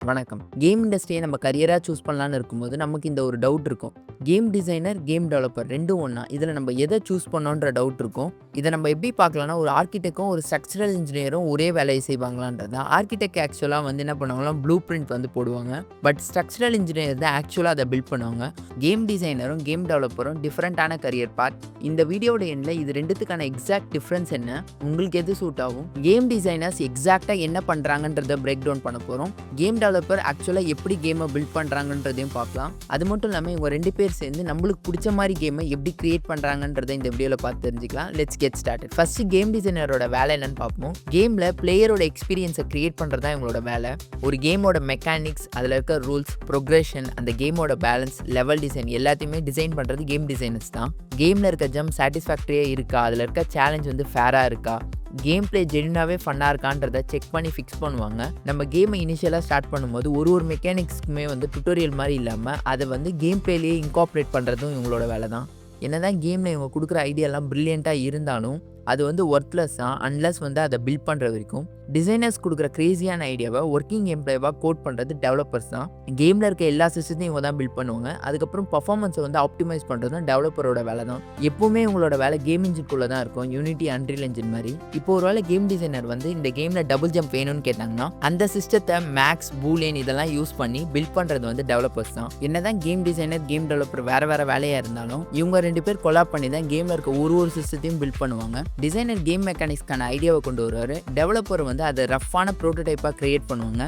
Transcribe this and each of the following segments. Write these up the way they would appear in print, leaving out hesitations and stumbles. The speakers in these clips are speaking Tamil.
வணக்கம். கேம் இண்டஸ்ட்ரியை நம்ம கரியரா சூஸ் பண்ணலான்னு இருக்கும்போது, நமக்கு இந்த ஒரு டவுட் இருக்கும். கேம் டிசைனர், கேம் டெவலப்பர் 2ம் ஒண்ணா? இதில நம்ம எத சூஸ் பண்ணோன்ற டவுட் இருக்கும். இத நம்ம எப்படி பார்க்கலாம்னா, ஒரு ஆர்க்கிடெக்டும், ஒரு ஸ்ட்ரக்சரல் இன்ஜினியரும் ஒரே வேலைய செய்வாங்களான்றது தான். ஆர்க்கிடெக்ட் ஆக்சுவலா வந்து என்ன பண்ணுவாங்கன்னா, ப்ளூ பிரிண்ட் வந்து போடுவாங்க. பட் ஸ்ட்ரக்சரல் இன்ஜினியர் தான் ஆக்சுவலா அத பில்ட் பண்ணுவாங்க. கேம் டிசைனரும், கேம் டெவலப்பரும் டிஃபரண்டான கரியர் பாத். இந்த வீடியோவோட எண்ட்ல இது 2த்துக்கான எக்ஸாக்ட் டிஃபரன்ஸ் என்ன? உங்களுக்கு எது சூட் ஆகும்? கேம் டிசைனர்ஸ் எக்ஸாக்ட்டா என்ன பண்றாங்கன்றத பிரேக் டவுன் பண்ண போறோம். கேம் டெவலப்பர் ஆக்சுவலா எப்படி கேமை பில்ட் பண்றாங்கன்றதையும் பார்க்கலாம். அது மட்டும் இல்லாம இவங்க 2 பேர் சேர்ந்து நம்மளுக்கு பிடிச்ச மாதிரி கேமை எப்படி கிரியேட் பண்றாங்கன்றதை இந்த வீடியோல பார்த்து தெரிஞ்சுக்கலாம். Let's get started. First game டிசைனரோட வேலை என்னன்னு பார்ப்போம். கேம்ல பிளேயரோட எக்ஸ்பீரியன்ஸை கிரியேட் பண்றது தான் இவங்களோட வேலை. ஒரு கேமோட மெக்கானிக்ஸ், அதுல இருக்க ரூல்ஸ், ப்ரோக்ரஷன், அந்த கேமோட பேலன்ஸ், லெவல் டிசைன் எல்லாத்தையுமே டிசைன் பண்றது கேம் டிசைனர்ஸ் தான். கேம்ல இருக்க ஜம்ப் சாட்டிஸ்ஃபேக்டரியா இருக்கா, அதுல இருக்க சேலஞ்ச் வந்து ஃபேரா இருக்கா, கேம் பிளே ஜென்யூனாகவே ஃபன்னாக இருக்கான்றத செக் பண்ணி ஃபிக்ஸ் பண்ணுவாங்க. நம்ம கேமை இனிஷியலாக ஸ்டார்ட் பண்ணும்போது ஒரு மெக்கானிக்ஸ்க்குமே வந்து டுட்டோரியல் மாதிரி இல்லாமல் அதை வந்து கேம் பிளேலேயே இன்கார்பரேட் பண்ணுறதும் இவங்களோட வேலை தான். என்னதான் கேமில் இவங்க கொடுக்குற ஐடியாலாம் ப்ரில்லியண்ட்டாக இருந்தாலும் அது வந்து ஒர்த்லெஸ் தான் அன்லெஸ் வந்து அதை பில்ட் பண்ணுற வரைக்கும். டிசைனர்ஸ் கொடுக்குற க்ரேஸியான ஐடியாவை ஒர்க்கிங் கேம் பிளேவாக கோட் பண்ணுறது டெவலப்பர்ஸ் தான். கேமில் இருக்க எல்லா சிஸ்டத்தையும் இவங்க தான் பில்ட் பண்ணுவாங்க. அதுக்கப்புறம் பர்ஃபார்மன்ஸை வந்து ஆப்டிமைஸ் பண்ணுறது தான் டெவலப்பரோட வேலை தான். எப்போவுமே இவங்களோட வேலை கேம் இன்ஜின்குள்ளே தான் இருக்கும், யூனிட்டி, அன்ரியல் இன்ஜின் மாதிரி. இப்போ ஒரு வேலை கேம் டிசைனர் வந்து இந்த கேமில் டபுள் ஜம்ப் வேணும்னு கேட்டாங்கன்னா அந்த சிஸ்டத்தை மேக்ஸ், பூலியன் இதெல்லாம் யூஸ் பண்ணி பில்ட் பண்ணுறது வந்து டெவலப்பர்ஸ் தான். என்னதான் கேம் டிசைனர், கேம் டெவலப்பர் வேறு வேலையாக இருந்தாலும் இவங்க 2 பேர் கொலாப் பண்ணி தான் கேமில் இருக்க ஒரு சிஸ்டத்தையும் பில்ட் பண்ணுவாங்க. டிசைனர் கேம் மெக்கானிக்ஸ்க்கான ஐடியாவை கொண்டு வருவார். டெவலப்பர் வந்து அதை ரஃப்பான ப்ரோட்டோடைப்பாக கிரியேட் பண்ணுவாங்க.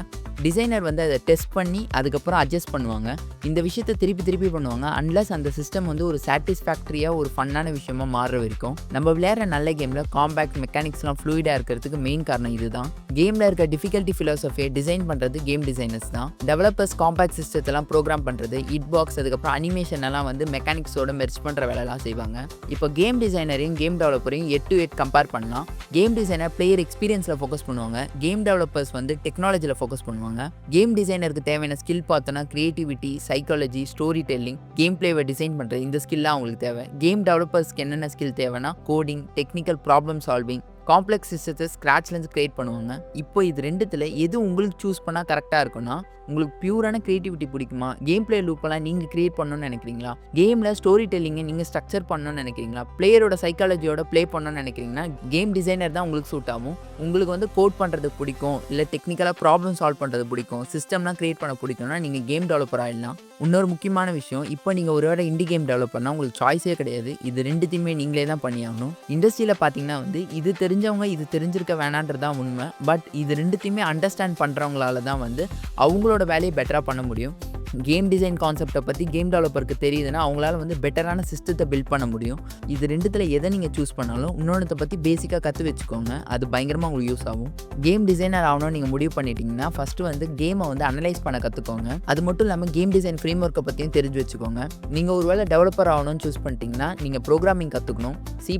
டிசைனர் வந்து அதை டெஸ்ட் பண்ணி அதுக்கப்புறம் அட்ஜஸ்ட் பண்ணுவாங்க. இந்த விஷயத்தை திருப்பி பண்ணுவாங்க அன்லஸ் அந்த சிஸ்டம் வந்து ஒரு சாட்டிஸ்ஃபேக்டரியாக ஒரு ஃபன்னான விஷயமா மாறுற வரைக்கும். நம்ம விளையாடுற நல்ல கேமில் காம்பேக்ட் மெக்கானிக்ஸ்லாம் ஃப்ளூயிடாக இருக்கிறதுக்கு மெயின் காரணம் இதுதான். கேமில் இருக்க டிஃபிகல்ட்டி ஃபிலாசபியை டிசைன் பண்ணுறது கேம் டிசைனர்ஸ் தான். டெவலப்பர்ஸ் காம்பேக்ட் சிஸ்டத்தெல்லாம் ப்ரோக்ராம் பண்ணுறது, ஹிட் பாக்ஸ், அதுக்கப்புறம் அனிமேஷன் எல்லாம் வந்து மெக்கானிக்ஸோட மெர்ஜ் பண்ணுற வேலைலாம் செய்வாங்க. இப்போ கேம் டிசைனரையும் கேம் டெவலப்பரையும் 8 கம்பேர் பண்ணலாம். கேம் டிசைனர் பிளேயர் எக்ஸ்பீரியன்ஸில் ஃபோக்கஸ் பண்ணுவாங்க. கேம் டெவலப்பர்ஸ் வந்து டெக்னாலஜியில் ஃபோக்கஸ் பண்ணுவாங்க. கேம் டிசைனருக்கு தேவையான ஸ்கில் பார்த்தோன்னா creativity, psychology, story telling, game பிளேவை டிசைன் பண்ணுறது, இந்த ஸ்கில்லாம் அவங்களுக்கு தேவை. கேம் டெவலப்பர்ஸ்க்கு என்னென்ன ஸ்கில் தேவைன்னா coding, technical problem solving, complex சிஸ்டத்தை ஸ்க்ராட்ச்லேருந்து கிரியேட் பண்ணுவாங்க. இப்போ இது 2த்துல எது உங்களுக்கு சூஸ் பண்ணால் கரெக்டாக இருக்குன்னா, உங்களுக்கு பியூரான கிரியேட்டிவிட்டி பிடிக்குமா, கேம் பிளே லூப்பெல்லாம் நீங்கள் கிரியேட் பண்ணணும்னு நினைக்கிறீங்களா, கேமில் ஸ்டோரி டெல்லிங்கை நீங்கள் ஸ்ட்ரக்சர் பண்ணணும்னு நினைக்கிறீங்களா, பிளேயரோட சைக்காலஜியோட ப்ளே பண்ணணும்னு நினைக்கிறீங்கன்னா கேம் டிசைனர் தான் உங்களுக்கு சூட் ஆகும். உங்களுக்கு வந்து கோட் பண்ணுறது பிடிக்கும், இல்லை டெக்னிக்கலாக ப்ராப்ளம் சால்வ் பண்ணுறது பிடிக்கும், சிஸ்டம்லாம் கிரியேட் பண்ண பிடிக்கும்னா நீங்கள் கேம் டெவலப்பர் ஆகிடலாம். இன்னொரு முக்கியமான விஷயம், இப்போ நீங்கள் ஒரு வேளை இண்டி கேம் டெவலப்பர்னா உங்களுக்கு சாய்ஸே கிடையாது. இது 2த்தையுமே நீங்களே தான் பண்ணியாகணும். இண்டஸ்ட்ரியில் பார்த்தீங்கன்னா வந்து இது தெரிஞ்சவங்க இது தெரிஞ்சிருக்க வேணான்றது தான் உண்மை. பட் இது 2த்தையுமே அண்டர்ஸ்டாண்ட் பண்ணுறவங்களால தான் வந்து அவங்களோட வேலையை பெட்டராக பண்ண முடியும். கேம் டிசைன் கான்செப்டை பற்றி கேம் டெவலப்பருக்கு தெரியுதுன்னா அவங்களால வந்து பெட்டரான சிஸ்டத்தை பில்ட் பண்ண முடியும். இது 2த்துல எதை நீங்கள் சூஸ் பண்ணாலும் இன்னொன்றத்தை பற்றி பேசிக்காக கற்று வச்சுக்கோங்க. அது பயங்கரமாக உங்களுக்கு யூஸ் ஆகும். கேம் டிசைனர் ஆகணும்னு நீங்கள் முடிவு பண்ணிட்டீங்கன்னா ஃபஸ்ட்டு வந்து கேமை வந்து அனலைஸ் பண்ண கற்றுக்கோங்க. அது மட்டும் இல்லாமல் கேம் டிசைன் ஃப்ரேம் ஒர்க்கை பற்றியும் தெரிஞ்சு வச்சுக்கோங்க. நீங்கள் ஒரு வேளை டெவலப்பர் ஆகணும்னு சூஸ் பண்ணிட்டீங்கன்னா நீங்கள் ப்ரோக்ராமிங் கற்றுக்கணும். C++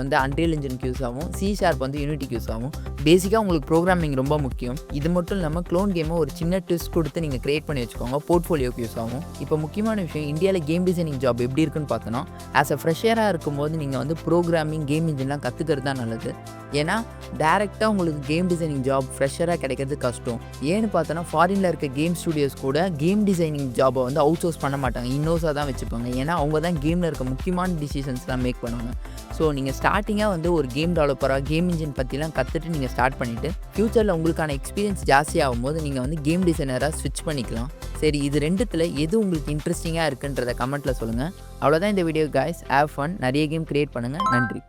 வந்து அன்ரியல் இன்ஜினுக்கு யூஸ் ஆகும், C# வந்து யூனிட்டிக்கு யூஸ் ஆகும். பேசிக்காக உங்களுக்கு ப்ரோக்ராமிங் ரொம்ப முக்கியம். இது மட்டும் இல்லாமல் க்ளோன் கேமை ஒரு சின்ன ட்விஸ்ட் கொடுத்து நீங்கள் கிரியேட் பண்ணி வச்சுக்கோங்க. போர்ட்ஃபோலியோக்கு யூஸ் ஆகும். இப்போ முக்கியமான விஷயம், இந்தியாவில் கேம் டிசைனிங் ஜாப் எப்படி இருக்குன்னு பார்த்தோன்னா, ஆஸ் அ ஃப்ரெஷராக இருக்கும்போது நீங்கள் வந்து ப்ரோக்ராமிங், கேம் இன்ஜின்லாம் கற்றுக்கிறது தான் நல்லது. ஏன்னா டேரெக்டாக உங்களுக்கு கேம் டிசைனிங் ஜாப் ஃப்ரெஷராக கிடைக்கிறது கஷ்டம். ஏன்னு பார்த்தோன்னா ஃபாரினில் இருக்க கேம் ஸ்டுடியோஸ் கூட கேம் டிசைனிங் ஜாபை வந்து அவுட் சோர்ஸ் பண்ண மாட்டாங்க, இன்னோஸாக தான் வச்சுப்பாங்க. ஏன்னா அவங்க தான் கேமில் இருக்க முக்கியமான டிசிஷன்ஸ்லாம் மேக் பண்ணுவாங்க. ஸோ நீங்கள் ஸ்டார்டிங்காக வந்து ஒரு கேம் டெவலப்பராக கேம் இன்ஜின் பற்றிலாம் கற்றுட்டு நீங்கள் ஸ்டார்ட் பண்ணிவிட்டு ஃப்யூச்சரில் உங்களுக்கான எக்ஸ்பீரியன்ஸ் ஜாஸ்தியாகும் போது நீங்கள் வந்து கேம் டிசைனராக ஸ்விட்ச் பண்ணிக்கலாம். சரி, இது 2த்துல எது உங்களுக்கு இன்ட்ரெஸ்டிங்காக இருக்குன்றத கமெண்ட்டில் சொல்லுங்கள். அவ்வளோதான் இந்த வீடியோ காய்ஸ். ஹேவ் ஃபன், நிறைய கேம் கிரியேட் பண்ணுங்கள். நன்றி.